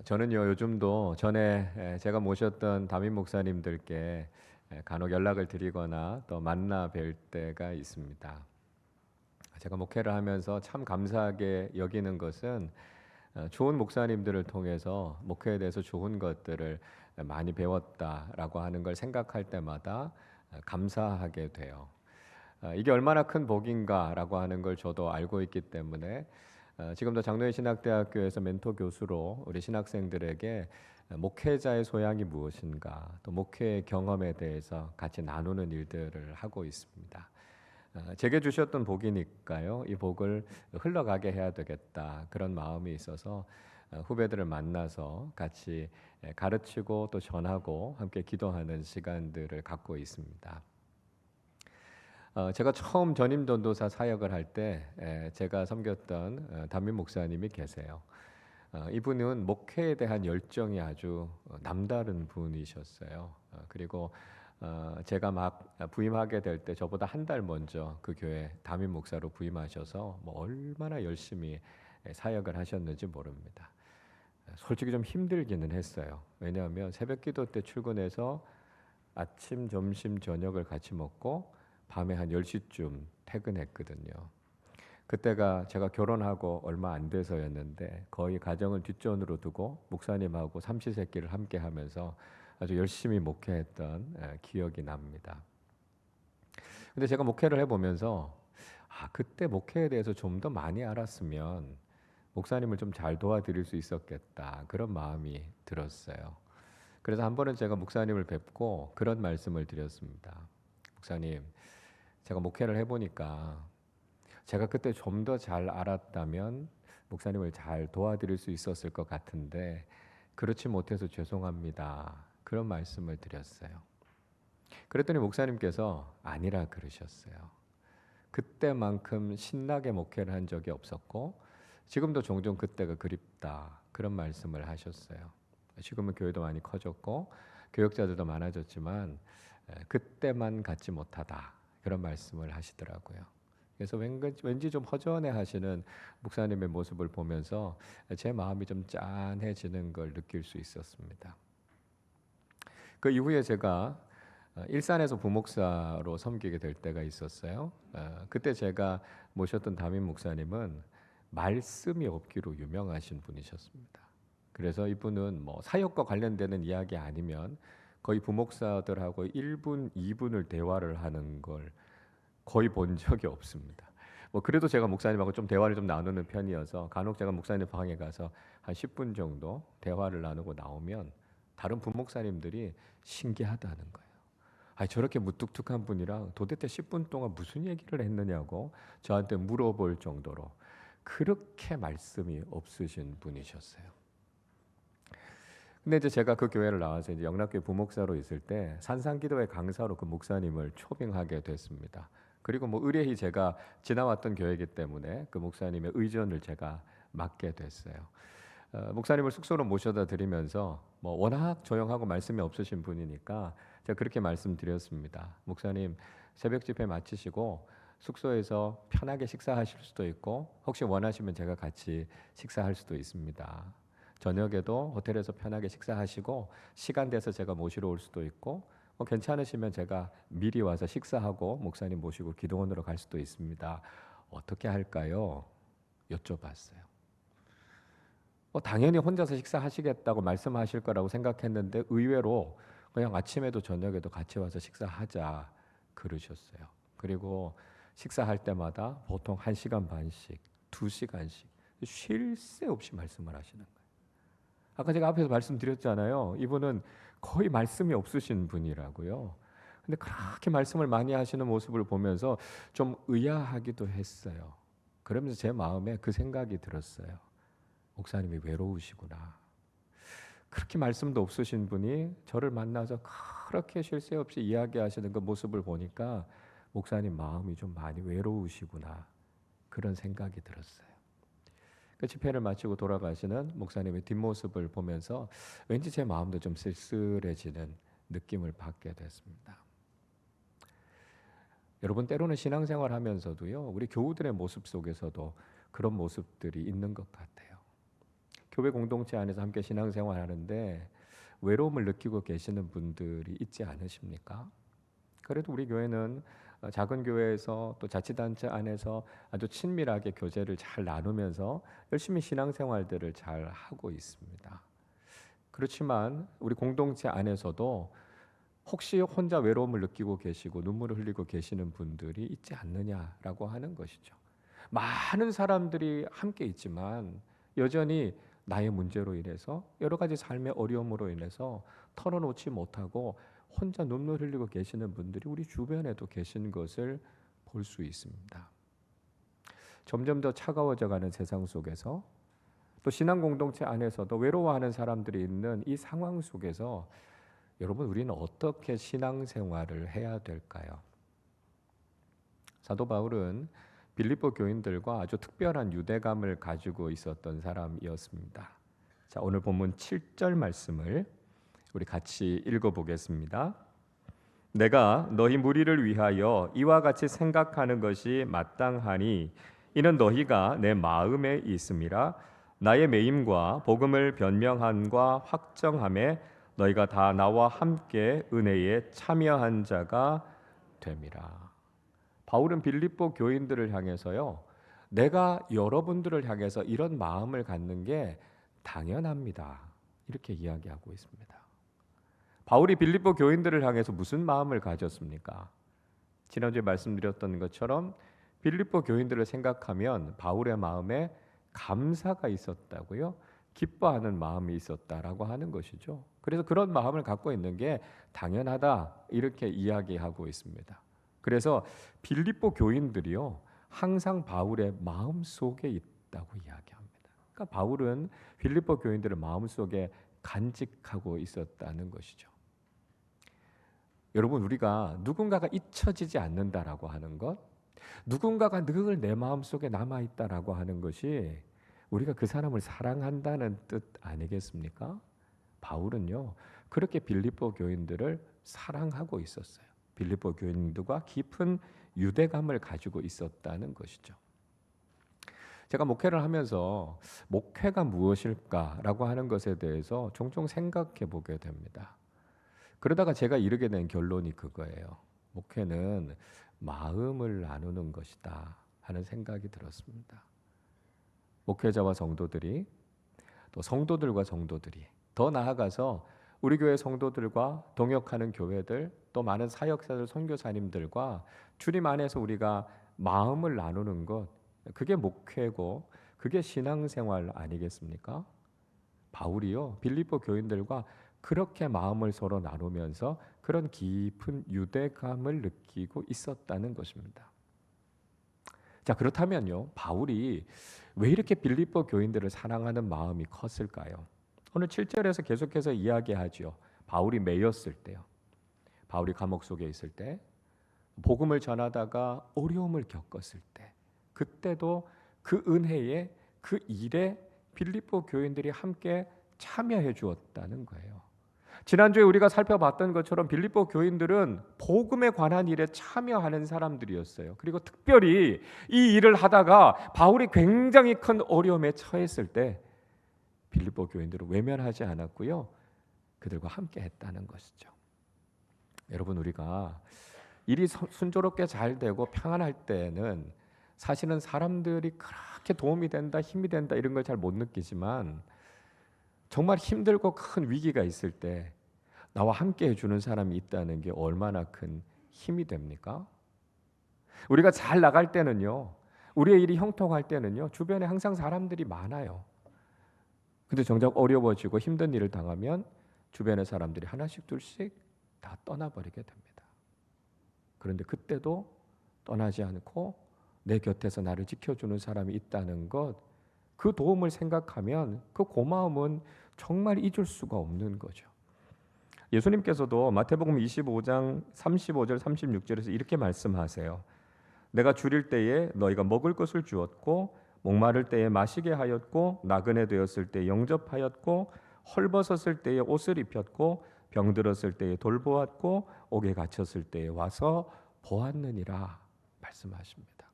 저는요 요즘도 전에 제가 모셨던 담임 목사님들께 간혹 연락을 드리거나 또 만나 뵐 때가 있습니다. 제가 목회를 하면서 참 감사하게 여기는 것은 좋은 목사님들을 통해서 목회에 대해서 좋은 것들을 많이 배웠다라고 하는 걸 생각할 때마다 감사하게 돼요. 이게 얼마나 큰 복인가라고 하는 걸 저도 알고 있기 때문에 지금도 장로회 신학대학교에서 멘토 교수로 우리 신학생들에게 목회자의 소양이 무엇인가, 또 목회의 경험에 대해서 같이 나누는 일들을 하고 있습니다. 제게 주셨던 복이니까요. 이 복을 흘러가게 해야 되겠다. 그런 마음이 있어서 후배들을 만나서 같이 가르치고 또 전하고 함께 기도하는 시간들을 갖고 있습니다. 제가 처음 전임 전도사 사역을 할 때 제가 섬겼던 담임 목사님이 계세요. 이분은 목회에 대한 열정이 아주 남다른 분이셨어요. 그리고 제가 막 부임하게 될 때 저보다 한 달 먼저 그 교회 담임 목사로 부임하셔서 뭐 얼마나 열심히 사역을 하셨는지 모릅니다. 솔직히 좀 힘들기는 했어요. 왜냐하면 새벽 기도 때 출근해서 아침, 점심, 저녁을 같이 먹고 밤에 한 10시쯤 퇴근했거든요. 그때가 제가 결혼하고 얼마 안 돼서였는데 거의 가정을 뒷전으로 두고 목사님하고 삼시세끼를 함께 하면서 아주 열심히 목회했던 기억이 납니다. 근데 제가 목회를 해보면서 그때 목회에 대해서 좀 더 많이 알았으면 목사님을 좀 잘 도와드릴 수 있었겠다 그런 마음이 들었어요. 그래서 한 번은 제가 목사님을 뵙고 그런 말씀을 드렸습니다. 목사님, 제가 목회를 해보니까 제가 그때 좀 더 잘 알았다면 목사님을 잘 도와드릴 수 있었을 것 같은데 그렇지 못해서 죄송합니다. 그런 말씀을 드렸어요. 그랬더니 목사님께서 아니라 그러셨어요. 그때만큼 신나게 목회를 한 적이 없었고 지금도 종종 그때가 그립다. 그런 말씀을 하셨어요. 지금은 교회도 많이 커졌고 교역자들도 많아졌지만 그때만 갖지 못하다. 그런 말씀을 하시더라고요. 그래서 왠지 좀 허전해 하시는 목사님의 모습을 보면서 제 마음이 좀 짠해지는 걸 느낄 수 있었습니다. 그 이후에 제가 일산에서 부목사로 섬기게 될 때가 있었어요. 그때 제가 모셨던 담임 목사님은 말씀이 없기로 유명하신 분이셨습니다. 그래서 이분은 뭐 사역과 관련되는 이야기 아니면 거의 부목사들하고 1분, 2분을 대화를 하는 걸 거의 본 적이 없습니다. 뭐 그래도 제가 목사님하고 좀 대화를 좀 나누는 편이어서 간혹 제가 목사님 방에 가서 한 10분 정도 대화를 나누고 나오면 다른 부목사님들이 신기하다는 거예요. 저렇게 무뚝뚝한 분이랑 도대체 10분 동안 무슨 얘기를 했느냐고 저한테 물어볼 정도로 그렇게 말씀이 없으신 분이셨어요. 근데 이제 제가 그 교회를 나와서 이제 영락교회 부목사로 있을 때 산상기도회 강사로 그 목사님을 초빙하게 됐습니다. 그리고 뭐 의뢰히 제가 지나왔던 교회이기 때문에 그 목사님의 의전을 제가 맡게 됐어요. 목사님을 숙소로 모셔다 드리면서 뭐 워낙 조용하고 말씀이 없으신 분이니까 제가 그렇게 말씀드렸습니다. 목사님 새벽 집회 마치시고 숙소에서 편하게 식사하실 수도 있고 혹시 원하시면 제가 같이 식사할 수도 있습니다. 저녁에도 호텔에서 편하게 식사하시고 시간 돼서 제가 모시러 올 수도 있고 괜찮으시면 제가 미리 와서 식사하고 목사님 모시고 기도원으로 갈 수도 있습니다. 어떻게 할까요? 여쭤봤어요. 당연히 혼자서 식사하시겠다고 말씀하실 거라고 생각했는데 의외로 그냥 아침에도 저녁에도 같이 와서 식사하자 그러셨어요. 그리고 식사할 때마다 보통 1시간 반씩, 2시간씩 쉴 새 없이 말씀을 하시는 거예요. 아까 제가 앞에서 말씀드렸잖아요. 이분은 거의 말씀이 없으신 분이라고요. 근데 그렇게 말씀을 많이 하시는 모습을 보면서 좀 의아하기도 했어요. 그러면서 제 마음에 그 생각이 들었어요. 목사님이 외로우시구나. 그렇게 말씀도 없으신 분이 저를 만나서 그렇게 쉴 새 없이 이야기하시는 그 모습을 보니까 목사님 마음이 좀 많이 외로우시구나. 그런 생각이 들었어요. 그 집회를 마치고 돌아가시는 목사님의 뒷모습을 보면서 왠지 제 마음도 좀 쓸쓸해지는 느낌을 받게 됐습니다. 여러분 때로는 신앙생활 하면서도요. 우리 교우들의 모습 속에서도 그런 모습들이 있는 것 같아요. 교회 공동체 안에서 함께 신앙생활하는데 외로움을 느끼고 계시는 분들이 있지 않으십니까? 그래도 우리 교회는 작은 교회에서 또 자치단체 안에서 아주 친밀하게 교제를 잘 나누면서 열심히 신앙생활들을 잘 하고 있습니다. 그렇지만 우리 공동체 안에서도 혹시 혼자 외로움을 느끼고 계시고 눈물을 흘리고 계시는 분들이 있지 않느냐라고 하는 것이죠. 많은 사람들이 함께 있지만 여전히 나의 문제로 인해서 여러 가지 삶의 어려움으로 인해서 털어놓지 못하고 혼자 눈물 흘리고 계시는 분들이 우리 주변에도 계신 것을 볼 수 있습니다. 점점 더 차가워져 가는 세상 속에서 또 신앙 공동체 안에서도 외로워하는 사람들이 있는 이 상황 속에서 여러분, 우리는 어떻게 신앙생활을 해야 될까요? 사도 바울은 빌립보 교인들과 아주 특별한 유대감을 가지고 있었던 사람이었습니다. 자, 오늘 본문 7절 말씀을 우리 같이 읽어보겠습니다. 내가 너희 무리를 위하여 이와 같이 생각하는 것이 마땅하니 이는 너희가 내 마음에 있음이라. 나의 매임과 복음을 변명함과 확정함에 너희가 다 나와 함께 은혜에 참여한 자가 됨이라. 바울은 빌립보 교인들을 향해서요, 내가 여러분들을 향해서 이런 마음을 갖는 게 당연합니다, 이렇게 이야기하고 있습니다. 바울이 빌립보 교인들을 향해서 무슨 마음을 가졌습니까? 지난주에 말씀드렸던 것처럼 빌립보 교인들을 생각하면 바울의 마음에 감사가 있었다고요, 기뻐하는 마음이 있었다라고 하는 것이죠. 그래서 그런 마음을 갖고 있는 게 당연하다, 이렇게 이야기하고 있습니다. 그래서 빌립보 교인들이요, 항상 바울의 마음 속에 있다고 이야기합니다. 그러니까 바울은 빌립보 교인들의 마음 속에 간직하고 있었다는 것이죠. 여러분, 우리가 누군가가 잊혀지지 않는다라고 하는 것, 누군가가 늘 내 마음 속에 남아 있다라고 하는 것이 우리가 그 사람을 사랑한다는 뜻 아니겠습니까? 바울은요, 그렇게 빌립보 교인들을 사랑하고 있었어요. 빌립보 교인들과 깊은 유대감을 가지고 있었다는 것이죠. 제가 목회를 하면서 목회가 무엇일까라고 하는 것에 대해서 종종 생각해 보게 됩니다. 그러다가 제가 이르게 된 결론이 그거예요. 목회는 마음을 나누는 것이다 하는 생각이 들었습니다. 목회자와 성도들이, 또 성도들과 성도들이, 더 나아가서 우리 교회 성도들과 동역하는 교회들, 또 많은 사역자들, 선교사님들과 주님 안에서 우리가 마음을 나누는 것, 그게 목회고 그게 신앙생활 아니겠습니까? 바울이요, 빌립보 교인들과 그렇게 마음을 서로 나누면서 그런 깊은 유대감을 느끼고 있었다는 것입니다. 자, 그렇다면요, 바울이 왜 이렇게 빌립보 교인들을 사랑하는 마음이 컸을까요? 오늘 7절에서 계속해서 이야기하죠. 바울이 매였을 때요, 바울이 감옥 속에 있을 때, 복음을 전하다가 어려움을 겪었을 때, 그때도 그 은혜에, 그 일에 빌립보 교인들이 함께 참여해 주었다는 거예요. 지난주에 우리가 살펴봤던 것처럼 빌립보 교인들은 복음에 관한 일에 참여하는 사람들이었어요. 그리고 특별히 이 일을 하다가 바울이 굉장히 큰 어려움에 처했을 때 빌립보 교인들은 외면하지 않았고요, 그들과 함께 했다는 것이죠. 여러분, 우리가 일이 순조롭게 잘 되고 평안할 때는 사실은 사람들이 그렇게 도움이 된다, 힘이 된다 이런 걸 잘 못 느끼지만 정말 힘들고 큰 위기가 있을 때 나와 함께 해주는 사람이 있다는 게 얼마나 큰 힘이 됩니까? 우리가 잘 나갈 때는요, 우리의 일이 형통할 때는요, 주변에 항상 사람들이 많아요. 근데 정작 어려워지고 힘든 일을 당하면 주변의 사람들이 하나씩 둘씩 다 떠나버리게 됩니다. 그런데 그때도 떠나지 않고 내 곁에서 나를 지켜주는 사람이 있다는 것, 그 도움을 생각하면 그 고마움은 정말 잊을 수가 없는 거죠. 예수님께서도 마태복음 25장 35절 36절에서 이렇게 말씀하세요. 내가 줄일 때에 너희가 먹을 것을 주었고, 목마를 때에 마시게 하였고, 나그네 되었을 때 영접하였고, 헐벗었을 때에 옷을 입혔고, 병들었을 때에 돌보았고, 옥에 갇혔을 때에 와서 보았느니라 말씀하십니다.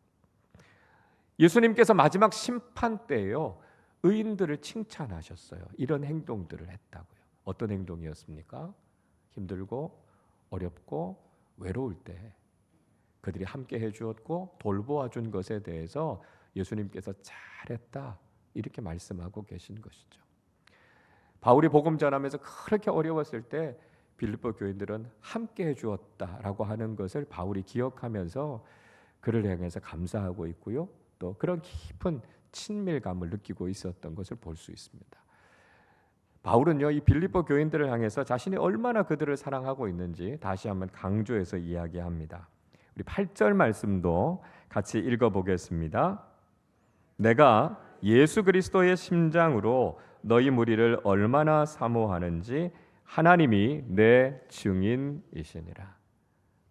예수님께서 마지막 심판 때에요, 의인들을 칭찬하셨어요. 이런 행동들을 했다고요. 어떤 행동이었습니까? 힘들고 어렵고 외로울 때 그들이 함께 해주었고 돌보아 준 것에 대해서 예수님께서 잘했다 이렇게 말씀하고 계신 것이죠. 바울이 복음 전하면서 그렇게 어려웠을 때 빌립보 교인들은 함께 해주었다라고 하는 것을 바울이 기억하면서 그를 향해서 감사하고 있고요. 또 그런 깊은 친밀감을 느끼고 있었던 것을 볼 수 있습니다. 바울은요, 이 빌립보 교인들을 향해서 자신이 얼마나 그들을 사랑하고 있는지 다시 한번 강조해서 이야기합니다. 우리 8절 말씀도 같이 읽어보겠습니다. 내가 예수 그리스도의 심장으로 너희 무리를 얼마나 사모하는지 하나님이 내 증인이시니라.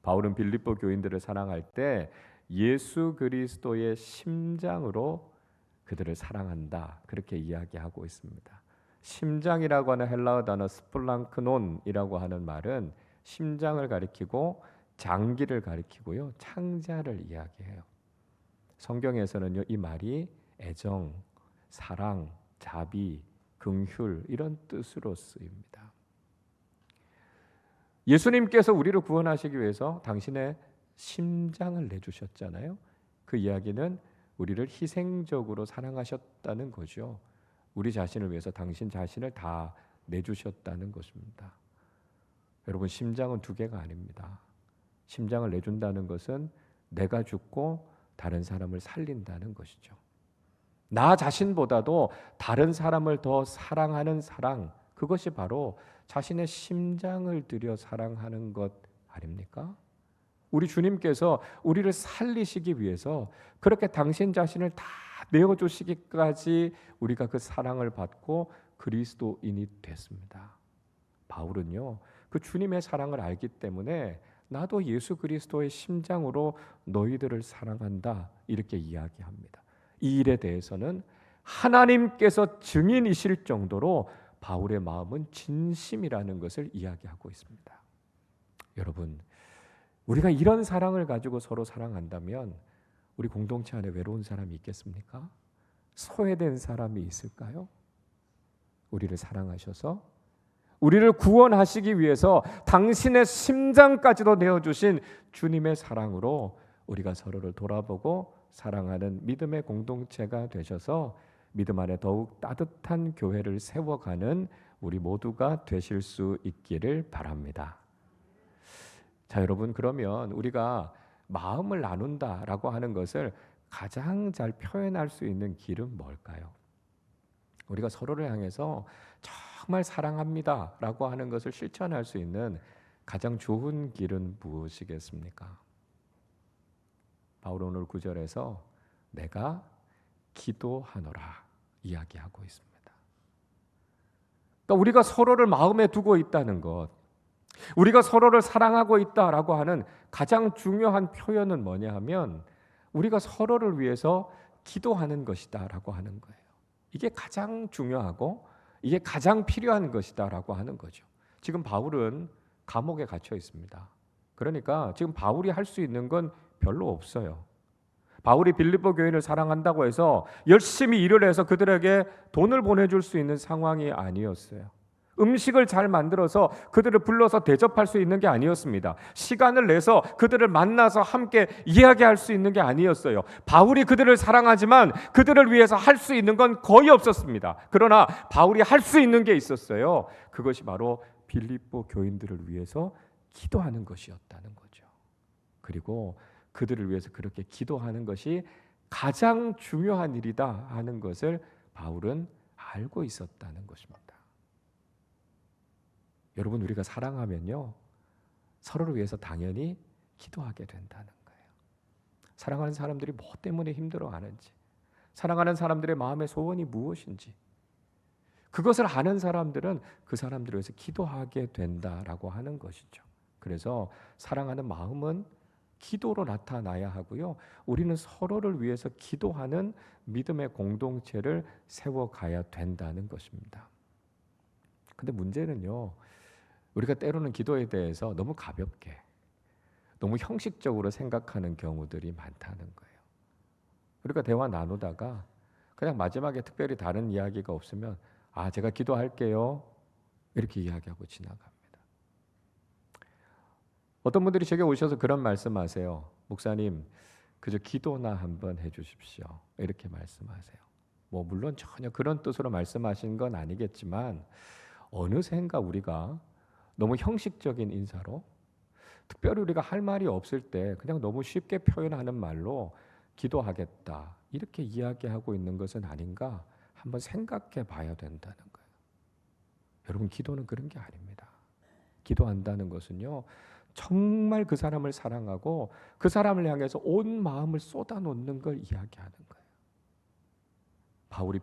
바울은 빌립보 교인들을 사랑할 때 예수 그리스도의 심장으로 그들을 사랑한다 그렇게 이야기하고 있습니다. 심장이라고 하는 헬라어 단어 스플랑크논이라고 하는 말은 심장을 가리키고 장기를 가리키고요, 창자를 이야기해요. 성경에서는요, 이 말이 애정, 사랑, 자비, 긍휼 이런 뜻으로 쓰입니다. 예수님께서 우리를 구원하시기 위해서 당신의 심장을 내주셨잖아요. 그 이야기는 우리를 희생적으로 사랑하셨다는 거죠. 우리 자신을 위해서 당신 자신을 다 내주셨다는 것입니다. 여러분, 심장은 두 개가 아닙니다. 심장을 내준다는 것은 내가 죽고 다른 사람을 살린다는 것이죠. 나 자신보다도 다른 사람을 더 사랑하는 사랑, 그것이 바로 자신의 심장을 들여 사랑하는 것 아닙니까? 우리 주님께서 우리를 살리시기 위해서 그렇게 당신 자신을 다 내어주시기까지 우리가 그 사랑을 받고 그리스도인이 됐습니다. 바울은요, 그 주님의 사랑을 알기 때문에 나도 예수 그리스도의 심장으로 너희들을 사랑한다 이렇게 이야기합니다. 이 일에 대해서는 하나님께서 증인이실 정도로 바울의 마음은 진심이라는 것을 이야기하고 있습니다. 여러분, 우리가 이런 사랑을 가지고 서로 사랑한다면 우리 공동체 안에 외로운 사람이 있겠습니까? 소외된 사람이 있을까요? 우리를 사랑하셔서 우리를 구원하시기 위해서 당신의 심장까지도 내어주신 주님의 사랑으로 우리가 서로를 돌아보고 사랑하는 믿음의 공동체가 되셔서 믿음 안에 더욱 따뜻한 교회를 세워가는 우리 모두가 되실 수 있기를 바랍니다. 자, 여러분, 그러면 우리가 마음을 나눈다라고 하는 것을 가장 잘 표현할 수 있는 길은 뭘까요? 우리가 서로를 향해서 정말 사랑합니다라고 하는 것을 실천할 수 있는 가장 좋은 길은 무엇이겠습니까? 바울은 오늘 9절에서 내가 기도하노라 이야기하고 있습니다. 그러니까 우리가 서로를 마음에 두고 있다는 것, 우리가 서로를 사랑하고 있다라고 하는 가장 중요한 표현은 뭐냐 하면 우리가 서로를 위해서 기도하는 것이다라고 하는 거예요. 이게 가장 중요하고 이게 가장 필요한 것이다라고 하는 거죠. 지금 바울은 감옥에 갇혀 있습니다. 그러니까 지금 바울이 할 수 있는 건 별로 없어요. 바울이 빌립보 교인을 사랑한다고 해서 열심히 일을 해서 그들에게 돈을 보내줄 수 있는 상황이 아니었어요. 음식을 잘 만들어서 그들을 불러서 대접할 수 있는 게 아니었습니다. 시간을 내서 그들을 만나서 함께 이야기할 수 있는 게 아니었어요. 바울이 그들을 사랑하지만 그들을 위해서 할 수 있는 건 거의 없었습니다. 그러나 바울이 할 수 있는 게 있었어요. 그것이 바로 빌립보 교인들을 위해서 기도하는 것이었다는 거죠. 그리고 그들을 위해서 그렇게 기도하는 것이 가장 중요한 일이다 하는 것을 바울은 알고 있었다는 것입니다. 여러분, 우리가 사랑하면요, 서로를 위해서 당연히 기도하게 된다는 거예요. 사랑하는 사람들이 뭐 때문에 힘들어하는지, 사랑하는 사람들의 마음의 소원이 무엇인지, 그것을 아는 사람들은 그 사람들을 위해서 기도하게 된다라고 하는 것이죠. 그래서 사랑하는 마음은 기도로 나타나야 하고요, 우리는 서로를 위해서 기도하는 믿음의 공동체를 세워가야 된다는 것입니다. 근데 문제는요, 우리가 때로는 기도에 대해서 너무 가볍게, 너무 형식적으로 생각하는 경우들이 많다는 거예요. 우리가 대화 나누다가 그냥 마지막에 특별히 다른 이야기가 없으면 제가 기도할게요 이렇게 이야기하고 지나갑니다. 어떤 분들이 제게 오셔서 그런 말씀하세요. 목사님, 그저 기도나 한번 해주십시오. 이렇게 말씀하세요. 물론 전혀 그런 뜻으로 말씀하신 건 아니겠지만 어느샌가 우리가 너무 형식적인 인사로, 특별히 우리가 할 말이 없을 때 그냥 너무 쉽게 표현하는 말로 기도하겠다 이렇게 이야기하고 있는 것은 아닌가 한번 생각해 봐야 된다는 거예요. 여러분, 기도는 그런 게 아닙니다. 기도한다는 것은요, 정말 그 사람을 사랑하고 그 사람을 향해서 온 마음을 쏟아놓는 걸 이야기하는 거예요. 바울이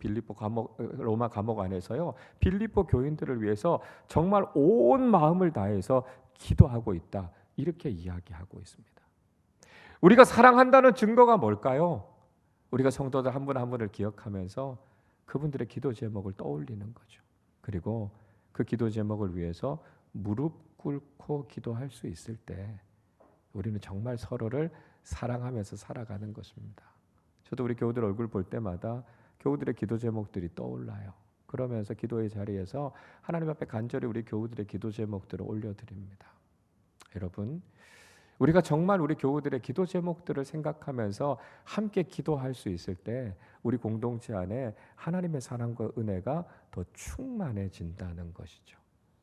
로마 감옥 안에서요, 빌립보 교인들을 위해서 정말 온 마음을 다해서 기도하고 있다 이렇게 이야기하고 있습니다. 우리가 사랑한다는 증거가 뭘까요? 우리가 성도들 한 분 한 분을 기억하면서 그분들의 기도 제목을 떠올리는 거죠. 그리고 그 기도 제목을 위해서 무릎 꿇고 기도할 수 있을 때 우리는 정말 서로를 사랑하면서 살아가는 것입니다. 저도 우리 교우들 얼굴 볼 때마다 교우들의 기도 제목들이 떠올라요. 그러면서 기도의 자리에서 하나님 앞에 간절히 우리 교우들의 기도 제목들을 올려드립니다. 여러분, 우리가 정말 우리 교우들의 기도 제목들을 생각하면서 함께 기도할 수 있을 때 우리 공동체 안에 하나님의 사랑과 은혜가 더 충만해진다는 것이죠.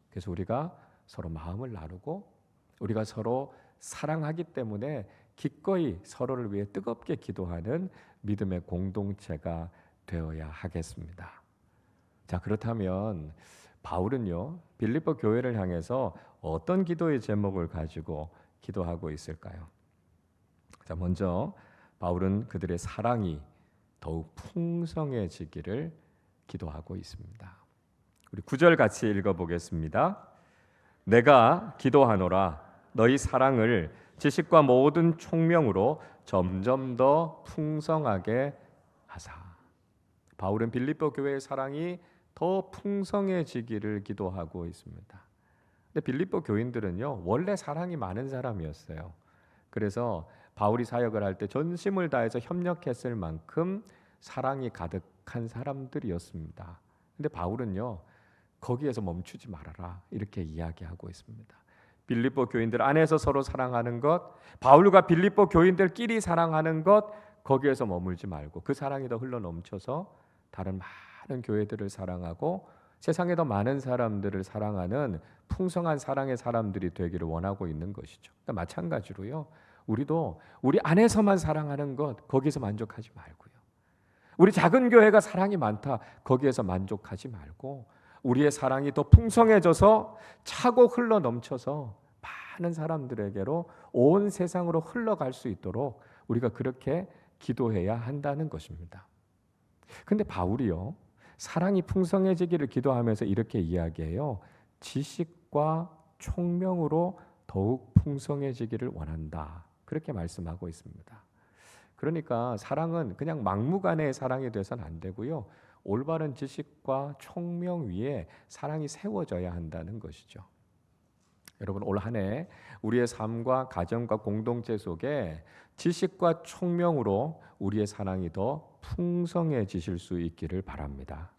그래서 우리가 서로 마음을 나누고 우리가 서로 사랑하기 때문에 기꺼이 서로를 위해 뜨겁게 기도하는 믿음의 공동체가 되어야 하겠습니다. 자, 그렇다면 바울은요, 빌립보 교회를 향해서 어떤 기도의 제목을 가지고 기도하고 있을까요? 자, 먼저 바울은 그들의 사랑이 더욱 풍성해지기를 기도하고 있습니다. 우리 9절 같이 읽어보겠습니다. 내가 기도하노라 너희 사랑을 지식과 모든 총명으로 점점 더 풍성하게 하사. 바울은 빌립보 교회의 사랑이 더 풍성해지기를 기도하고 있습니다. 근데 빌립보 교인들은요, 원래 사랑이 많은 사람이었어요. 그래서 바울이 사역을 할 때 전심을 다해서 협력했을 만큼 사랑이 가득한 사람들이었습니다. 근데 바울은요, 거기에서 멈추지 말아라 이렇게 이야기하고 있습니다. 빌립보 교인들 안에서 서로 사랑하는 것, 바울과 빌립보 교인들끼리 사랑하는 것, 거기에서 머물지 말고 그 사랑이 더 흘러넘쳐서 다른 많은 교회들을 사랑하고 세상에 더 많은 사람들을 사랑하는 풍성한 사랑의 사람들이 되기를 원하고 있는 것이죠. 그러니까 마찬가지로요, 우리도 우리 안에서만 사랑하는 것, 거기서 만족하지 말고요, 우리 작은 교회가 사랑이 많다, 거기에서 만족하지 말고 우리의 사랑이 더 풍성해져서 차고 흘러넘쳐서 많은 사람들에게로 온 세상으로 흘러갈 수 있도록 우리가 그렇게 기도해야 한다는 것입니다. 근데 바울이요, 사랑이 풍성해지기를 기도하면서 이렇게 이야기해요. 지식과 총명으로 더욱 풍성해지기를 원한다, 그렇게 말씀하고 있습니다. 그러니까 사랑은 그냥 막무가내의 사랑이 돼서는 안 되고요, 올바른 지식과 총명 위에 사랑이 세워져야 한다는 것이죠. 여러분, 올 한 해 우리의 삶과 가정과 공동체 속에 지식과 총명으로 우리의 사랑이 더 풍성해지실 수 있기를 바랍니다.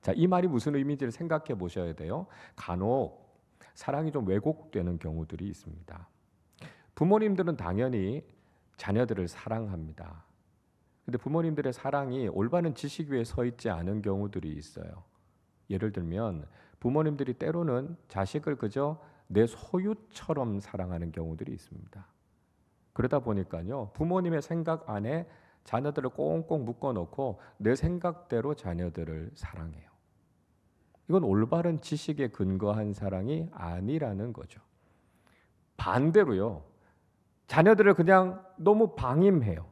자, 이 말이 무슨 의미인지를 생각해 보셔야 돼요. 간혹 사랑이 좀 왜곡되는 경우들이 있습니다. 부모님들은 당연히 자녀들을 사랑합니다. 근데 부모님들의 사랑이 올바른 지식 위에 서 있지 않은 경우들이 있어요. 예를 들면 부모님들이 때로는 자식을 그저 내 소유처럼 사랑하는 경우들이 있습니다. 그러다 보니까요, 부모님의 생각 안에 자녀들을 꽁꽁 묶어놓고 내 생각대로 자녀들을 사랑해요. 이건 올바른 지식에 근거한 사랑이 아니라는 거죠. 반대로요, 자녀들을 그냥 너무 방임해요.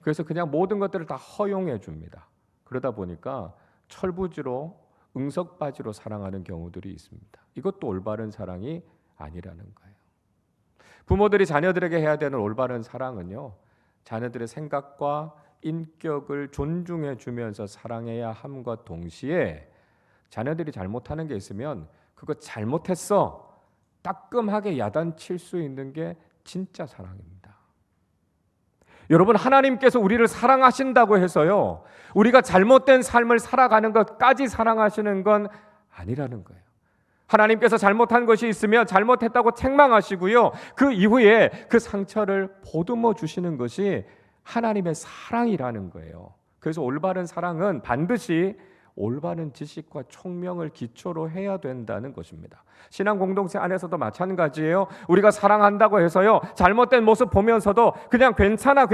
그래서 그냥 모든 것들을 다 허용해 줍니다. 그러다 보니까 철부지로 응석바지로 사랑하는 경우들이 있습니다. 이것도 올바른 사랑이 아니라는 거예요. 부모들이 자녀들에게 해야 되는 올바른 사랑은요, 자녀들의 생각과 인격을 존중해 주면서 사랑해야 함과 동시에 자녀들이 잘못하는 게 있으면 그거 잘못했어, 따끔하게 야단칠 수 있는 게 진짜 사랑입니다. 여러분, 하나님께서 우리를 사랑하신다고 해서요, 우리가 잘못된 삶을 살아가는 것까지 사랑하시는 건 아니라는 거예요. 하나님께서 잘못한 것이 있으면 잘못했다고 책망하시고요, 그 이후에 그 상처를 보듬어 주시는 것이 하나님의 사랑이라는 거예요. 그래서 올바른 사랑은 반드시 올바른 지식과 총명을 기초로 해야 된다는 것입니다. 신앙 공동체 안에서도 마찬가지예요. 우리가 사랑한다고 해서요, 잘못된 모습 보면서도 그냥 괜찮아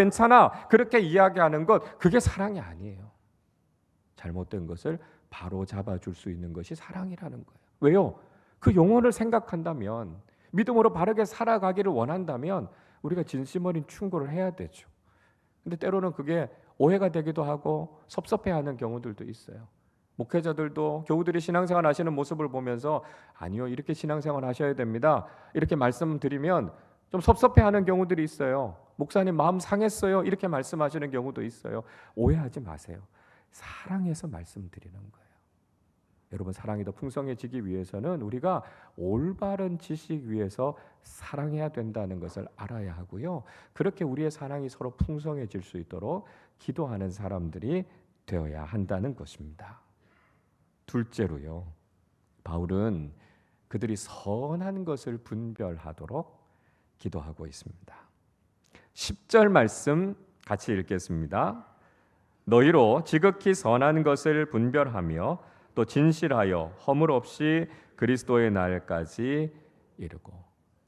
그렇게 이야기하는 것, 그게 사랑이 아니에요. 잘못된 것을 바로 잡아줄 수 있는 것이 사랑이라는 거예요. 왜요? 그 영혼을 생각한다면, 믿음으로 바르게 살아가기를 원한다면 우리가 진심 어린 충고를 해야 되죠. 근데 때로는 그게 오해가 되기도 하고 섭섭해하는 경우들도 있어요. 목회자들도 교우들이 신앙생활 하시는 모습을 보면서 아니요, 이렇게 신앙생활 하셔야 됩니다, 이렇게 말씀드리면 좀 섭섭해하는 경우들이 있어요. 목사님 마음 상했어요, 이렇게 말씀하시는 경우도 있어요. 오해하지 마세요. 사랑해서 말씀드리는 거예요. 여러분, 사랑이 더 풍성해지기 위해서는 우리가 올바른 지식 위에서 사랑해야 된다는 것을 알아야 하고요, 그렇게 우리의 사랑이 서로 풍성해질 수 있도록 기도하는 사람들이 되어야 한다는 것입니다. 둘째로요, 바울은 그들이 선한 것을 분별하도록 기도하고 있습니다. 10절 말씀 같이 읽겠습니다. 너희로 지극히 선한 것을 분별하며 또 진실하여 허물 없이 그리스도의 날까지 이르고.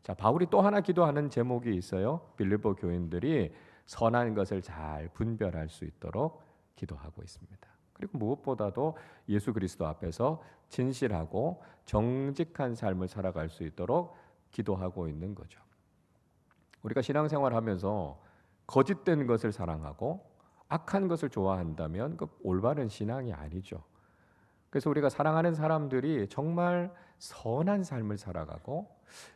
자, 바울이 또 하나 기도하는 제목이 있어요. 빌립보 교인들이 선한 것을 잘 분별할 수 있도록 기도하고 있습니다. 그리고 무엇보다도 예수 그리스도 앞에서 진실하고 정직한 삶을 살아갈 수 있도록 기도하고 있는 거죠. 우리가 신앙생활하면서 거짓된 것을 사랑하고 악한 것을 좋아한다면 그 올바른 신앙이 아니죠. 그래서 우리가 사랑하는 사람들이 정말 선한 삶을 살아가고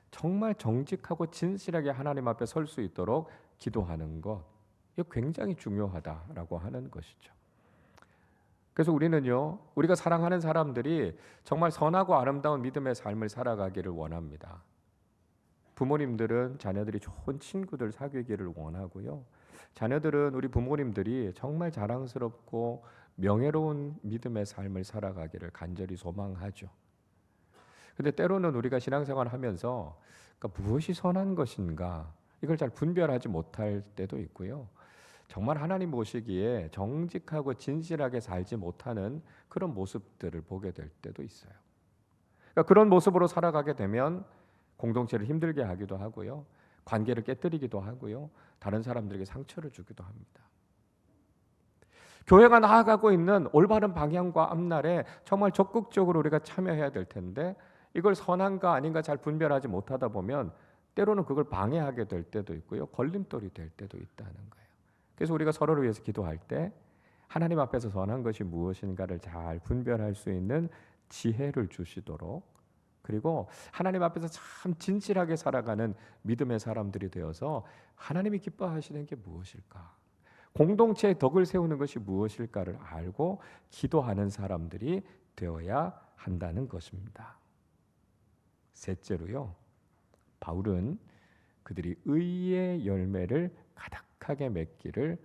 정말 정직하고 진실하게 하나님 앞에 설 수 있도록 기도하는 것, 이거 굉장히 중요하다라고 하는 것이죠. 그래서 우리는요, 우리가 사랑하는 사람들이 정말 선하고 아름다운 믿음의 삶을 살아가기를 원합니다. 부모님들은 자녀들이 좋은 친구들 사귀기를 원하고요, 자녀들은 우리 부모님들이 정말 자랑스럽고 명예로운 믿음의 삶을 살아가기를 간절히 소망하죠. 근데 때로는 우리가 신앙생활을 하면서 그러니까 무엇이 선한 것인가, 이걸 잘 분별하지 못할 때도 있고요, 정말 하나님 보시기에 정직하고 진실하게 살지 못하는 그런 모습들을 보게 될 때도 있어요. 그러니까 그런 모습으로 살아가게 되면 공동체를 힘들게 하기도 하고요, 관계를 깨뜨리기도 하고요, 다른 사람들에게 상처를 주기도 합니다. 교회가 나아가고 있는 올바른 방향과 앞날에 정말 적극적으로 우리가 참여해야 될 텐데 이걸 선한가 아닌가 잘 분별하지 못하다 보면 때로는 그걸 방해하게 될 때도 있고요, 걸림돌이 될 때도 있다는 거예요. 그래서 우리가 서로를 위해서 기도할 때 하나님 앞에서 선한 것이 무엇인가를 잘 분별할 수 있는 지혜를 주시도록, 그리고 하나님 앞에서 참 진실하게 살아가는 믿음의 사람들이 되어서 하나님이 기뻐하시는 게 무엇일까, 공동체의 덕을 세우는 것이 무엇일까를 알고 기도하는 사람들이 되어야 한다는 것입니다. 셋째로요, 바울은 그들이 의의 열매를 가득하게 맺기를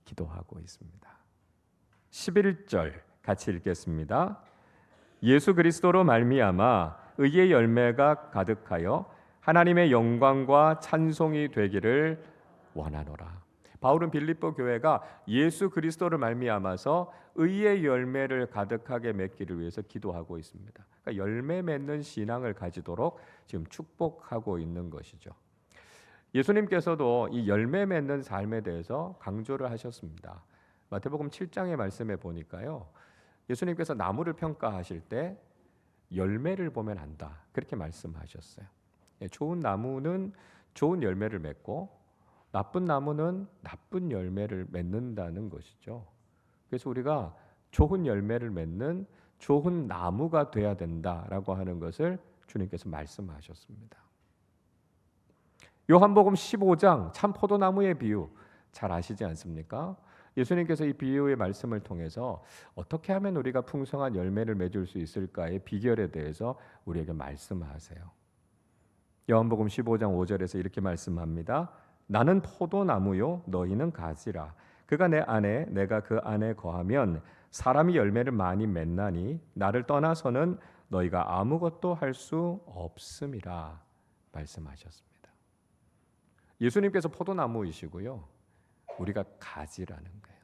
기도하고 있습니다. 11절 같이 읽겠습니다. 예수 그리스도로 말미암아 의의 열매가 가득하여 하나님의 영광과 찬송이 되기를 원하노라. 바울은 빌립보 교회가 예수 그리스도를 말미암아서 의의 열매를 가득하게 맺기를 위해서 기도하고 있습니다. 그러니까 열매 맺는 신앙을 가지도록 지금 축복하고 있는 것이죠. 예수님께서도 이 열매 맺는 삶에 대해서 강조를 하셨습니다. 마태복음 7장의 말씀에 보니까요, 예수님께서 나무를 평가하실 때 열매를 보면 안다, 그렇게 말씀하셨어요. 좋은 나무는 좋은 열매를 맺고 나쁜 나무는 나쁜 열매를 맺는다는 것이죠. 그래서 우리가 좋은 열매를 맺는 좋은 나무가 돼야 된다라고 하는 것을 주님께서 말씀하셨습니다. 요한복음 15장 참 포도나무의 비유 잘 아시지 않습니까? 예수님께서 이 비유의 말씀을 통해서 어떻게 하면 우리가 풍성한 열매를 맺을 수 있을까의 비결에 대해서 우리에게 말씀하세요. 요한복음 15장 5절에서 이렇게 말씀합니다. 나는 포도나무요 너희는 가지라. 그가 내 안에 내가 그 안에 거하면 사람이 열매를 많이 맺나니 나를 떠나서는 너희가 아무것도 할 수 없음이라 말씀하셨습니다. 예수님께서 포도나무이시고요, 우리가 가지라는 거예요.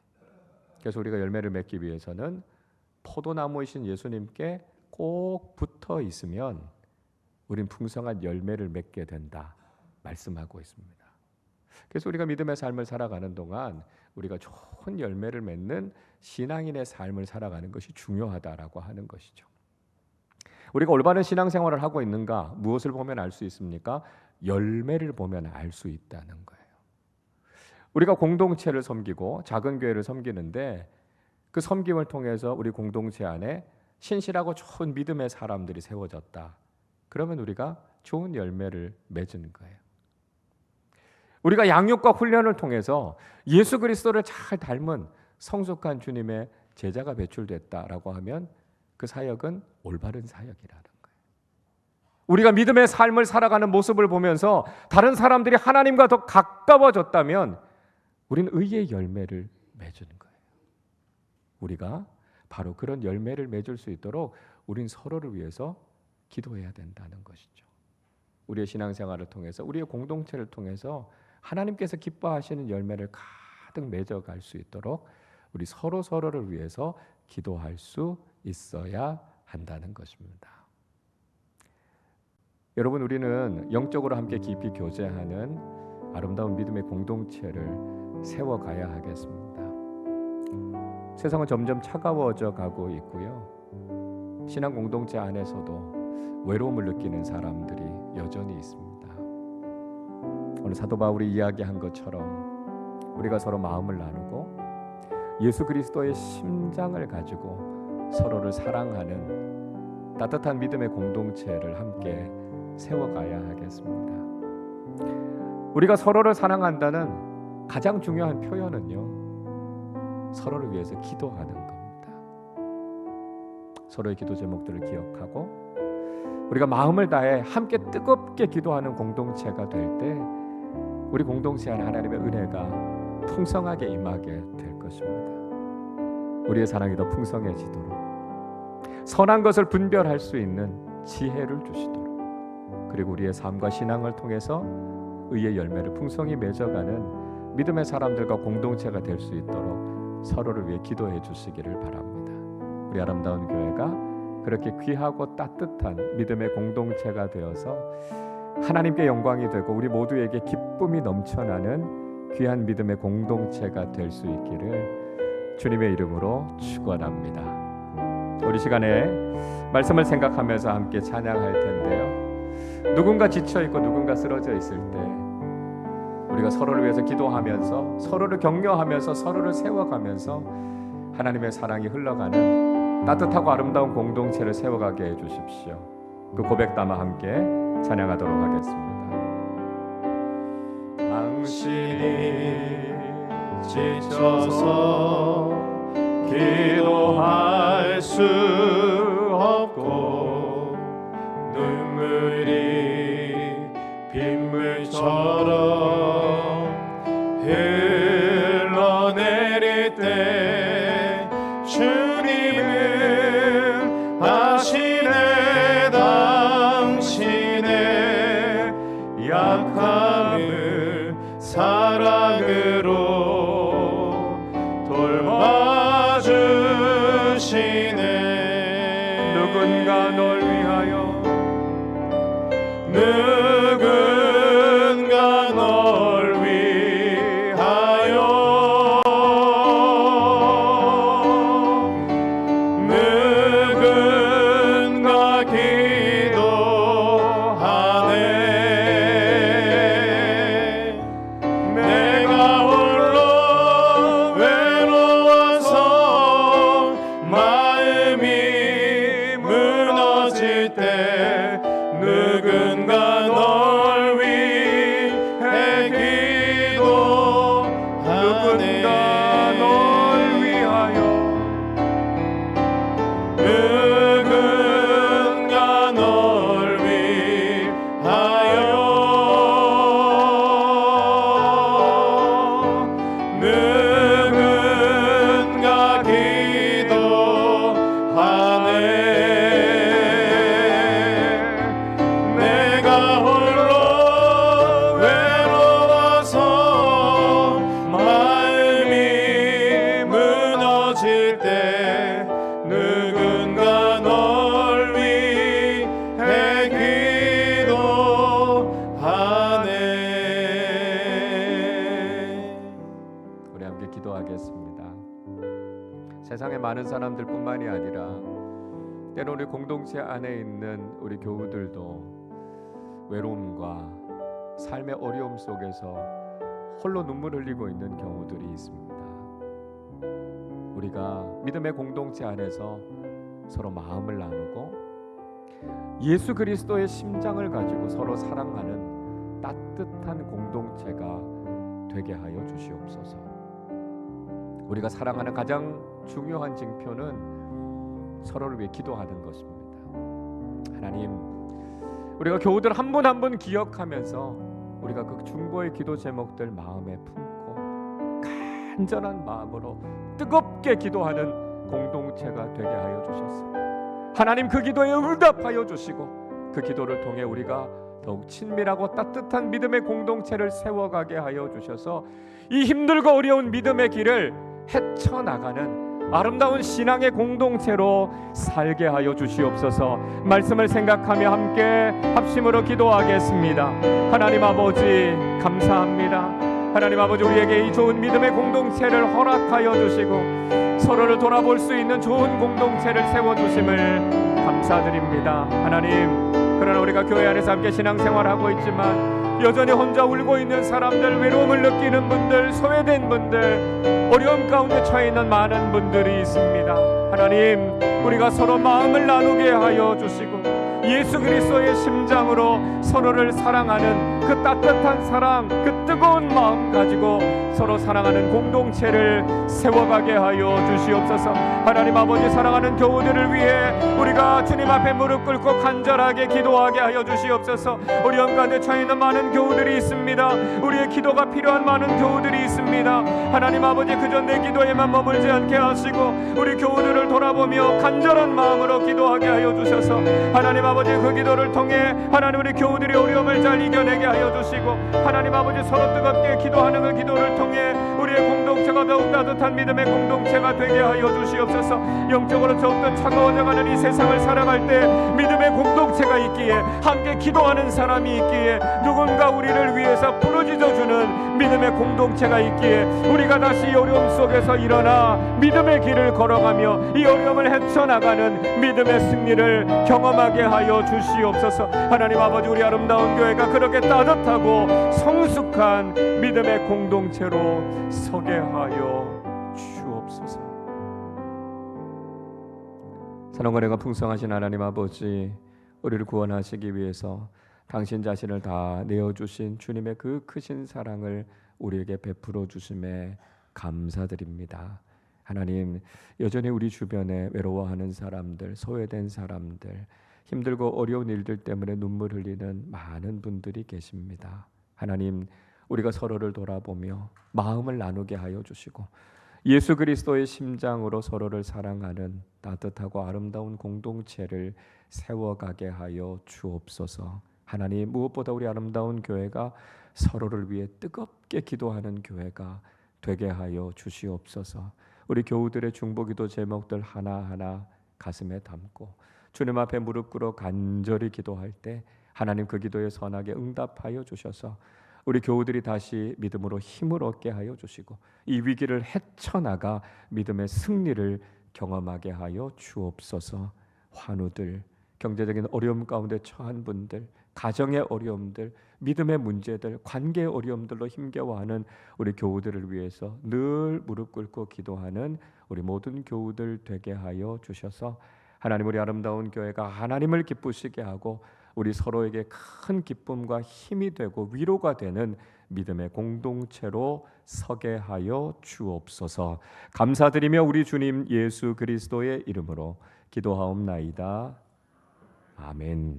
그래서 우리가 열매를 맺기 위해서는 포도나무이신 예수님께 꼭 붙어 있으면 우린 풍성한 열매를 맺게 된다 말씀하고 있습니다. 그래서 우리가 믿음의 삶을 살아가는 동안 우리가 좋은 열매를 맺는 신앙인의 삶을 살아가는 것이 중요하다라고 하는 것이죠. 우리가 올바른 신앙생활을 하고 있는가 무엇을 보면 알 수 있습니까? 열매를 보면 알 수 있다는 거예요. 우리가 공동체를 섬기고 작은 교회를 섬기는데 그 섬김을 통해서 우리 공동체 안에 신실하고 좋은 믿음의 사람들이 세워졌다. 그러면 우리가 좋은 열매를 맺은 거예요. 우리가 양육과 훈련을 통해서 예수 그리스도를 잘 닮은 성숙한 주님의 제자가 배출됐다라고 하면 그 사역은 올바른 사역이라는 거예요. 우리가 믿음의 삶을 살아가는 모습을 보면서 다른 사람들이 하나님과 더 가까워졌다면 우리는 의의 열매를 맺은 거예요. 우리가 바로 그런 열매를 맺을 수 있도록 우린 서로를 위해서 기도해야 된다는 것이죠. 우리의 신앙생활을 통해서 우리의 공동체를 통해서 하나님께서 기뻐하시는 열매를 가득 맺어갈 수 있도록 우리 서로를 위해서 기도할 수 있어야 한다는 것입니다. 여러분, 우리는 영적으로 함께 깊이 교제하는 아름다운 믿음의 공동체를 세워가야 하겠습니다. 세상은 점점 차가워져 가고 있고요. 신앙 공동체 안에서도 외로움을 느끼는 사람들이 여전히 있습니다. 오늘 사도 바울이 이야기한 것처럼 우리가 서로 마음을 나누고 예수 그리스도의 심장을 가지고 서로를 사랑하는 따뜻한 믿음의 공동체를 함께 세워가야 하겠습니다. 우리가 서로를 사랑한다는 가장 중요한 표현은요, 서로를 위해서 기도하는 겁니다. 서로의 기도 제목들을 기억하고 우리가 마음을 다해 함께 뜨겁게 기도하는 공동체가 될 때 우리 공동체 안에 하나님의 은혜가 풍성하게 임하게 될 것입니다. 우리의 사랑이 더 풍성해지도록 선한 것을 분별할 수 있는 지혜를 주시도록, 그리고 우리의 삶과 신앙을 통해서 의의 열매를 풍성히 맺어가는 믿음의 사람들과 공동체가 될 수 있도록 서로를 위해 기도해 주시기를 바랍니다. 우리 아름다운 교회가 그렇게 귀하고 따뜻한 믿음의 공동체가 되어서 하나님께 영광이 되고 우리 모두에게 기쁨이 넘쳐나는 귀한 믿음의 공동체가 될 수 있기를 주님의 이름으로 축원합니다. 우리 시간에 말씀을 생각하면서 함께 찬양할 텐데요, 누군가 지쳐있고 누군가 쓰러져 있을 때 우리가 서로를 위해서 기도하면서 서로를 격려하면서 서로를 세워가면서 하나님의 사랑이 흘러가는 따뜻하고 아름다운 공동체를 세워가게 해주십시오. 그 고백 담아 함께 찬양하도록 하겠습니다. 당신이 지쳐서 기도할 수 없고 눈물이 빗물처럼 흘러내릴 때 주님은 아시네 당신의 약함을 사랑으로 돌봐주시네. 누군가 널 위하여 누군가 널 위하여 누군가 기도하네. 내가 홀로 외로워서 마음이 무너질 때 누군가 널 위해 기도하네. 누군가 널 위하여 누군가 널 위하여 많은 사람들뿐만이 아니라 때로 우리 공동체 안에 있는 우리 교우들도 외로움과 삶의 어려움 속에서 홀로 눈물 흘리고 있는 경우들이 있습니다. 우리가 믿음의 공동체 안에서 서로 마음을 나누고 예수 그리스도의 심장을 가지고 서로 사랑하는 따뜻한 공동체가 되게 하여 주시옵소서. 우리가 사랑하는 가장 중요한 징표는 서로를 위해 기도하는 것입니다. 하나님, 우리가 교우들 한 분 한 분 기억하면서 우리가 그 중보의 기도 제목들 마음에 품고 간절한 마음으로 뜨겁게 기도하는 공동체가 되게 하여 주셨습니다. 하나님, 그 기도에 응답하여 주시고 그 기도를 통해 우리가 더욱 친밀하고 따뜻한 믿음의 공동체를 세워가게 하여 주셔서 이 힘들고 어려운 믿음의 길을 헤쳐나가는 아름다운 신앙의 공동체로 살게 하여 주시옵소서. 말씀을 생각하며 함께 합심으로 기도하겠습니다. 하나님 아버지, 감사합니다. 하나님 아버지, 우리에게 이 좋은 믿음의 공동체를 허락하여 주시고 서로를 돌아볼 수 있는 좋은 공동체를 세워주심을 감사드립니다. 하나님, 그러나 우리가 교회 안에서 함께 신앙생활하고 있지만 여전히 혼자 울고 있는 사람들, 외로움을 느끼는 분들, 소외된 분들, 어려움 가운데 처해 있는 많은 분들이 있습니다. 하나님, 우리가 서로 마음을 나누게 하여 주시고 예수 그리스도의 심장으로 서로를 사랑하는 그 따뜻한 사랑, 그 뜨거운 마음 가지고 서로 사랑하는 공동체를 세워가게 하여 주시옵소서. 하나님 아버지, 사랑하는 교우들을 위해 우리가 주님 앞에 무릎 꿇고 간절하게 기도하게 하여 주시옵소서. 어려움 가운데 처해 있는 많은 교우들이 있습니다. 우리의 기도가 필요한 많은 교우들이 있습니다. 하나님 아버지, 그저 내 기도에만 머물지 않게 하시고 우리 교우들을 돌아보며 간절한 마음으로 기도하게 하여 주셔서 하나님 아버지, 그 기도를 통해 하나님 우리 교우들의 어려움을 잘 이겨내게 하여 주시고 하나님 아버지, 서로 뜨겁게 기도하는 그 기도를 통해 우리의 공동체가 더욱 따뜻한 믿음의 공동체가 되게 하여 주시옵소서. 영적으로 더욱더 차가워져가는 이 세상을 살아갈 때 믿음의 공동체가 있기에, 함께 기도하는 사람이 있기에, 누군가 우리를 위해서 부르짖어주는 믿음의 공동체가 있기에 우리가 다시 이 어려움 속에서 일어나 믿음의 길을 걸어가며 이 어려움을 헤쳐나가는 믿음의 승리를 경험하게 하여 주시옵소서. 하나님 아버지, 우리 아름다운 교회가 그렇게 따뜻하고 성숙한 믿음의 공동체로 서게 하여 주옵소서. 사랑과 은혜가 풍성하신 하나님 아버지, 우리를 구원하시기 위해서 당신 자신을 다 내어주신 주님의 그 크신 사랑을 우리에게 베풀어 주심에 감사드립니다. 하나님, 여전히 우리 주변에 외로워하는 사람들, 소외된 사람들, 힘들고 어려운 일들 때문에 눈물 흘리는 많은 분들이 계십니다. 하나님, 우리가 서로를 돌아보며 마음을 나누게 하여 주시고 예수 그리스도의 심장으로 서로를 사랑하는 따뜻하고 아름다운 공동체를 세워가게 하여 주옵소서. 하나님, 무엇보다 우리 아름다운 교회가 서로를 위해 뜨겁게 기도하는 교회가 되게 하여 주시옵소서. 우리 교우들의 중보기도 제목들 하나하나 가슴에 담고 주님 앞에 무릎 꿇어 간절히 기도할 때 하나님 그 기도에 선하게 응답하여 주셔서 우리 교우들이 다시 믿음으로 힘을 얻게 하여 주시고 이 위기를 헤쳐나가 믿음의 승리를 경험하게 하여 주옵소서. 환우들, 경제적인 어려움 가운데 처한 분들, 가정의 어려움들, 믿음의 문제들, 관계의 어려움들로 힘겨워하는 우리 교우들을 위해서 늘 무릎 꿇고 기도하는 우리 모든 교우들 되게 하여 주셔서 하나님, 우리 아름다운 교회가 하나님을 기쁘시게 하고 우리 서로에게 큰 기쁨과 힘이 되고 위로가 되는 믿음의 공동체로 서게 하여 주옵소서. 감사드리며 우리 주님 예수 그리스도의 이름으로 기도하옵나이다. 아멘.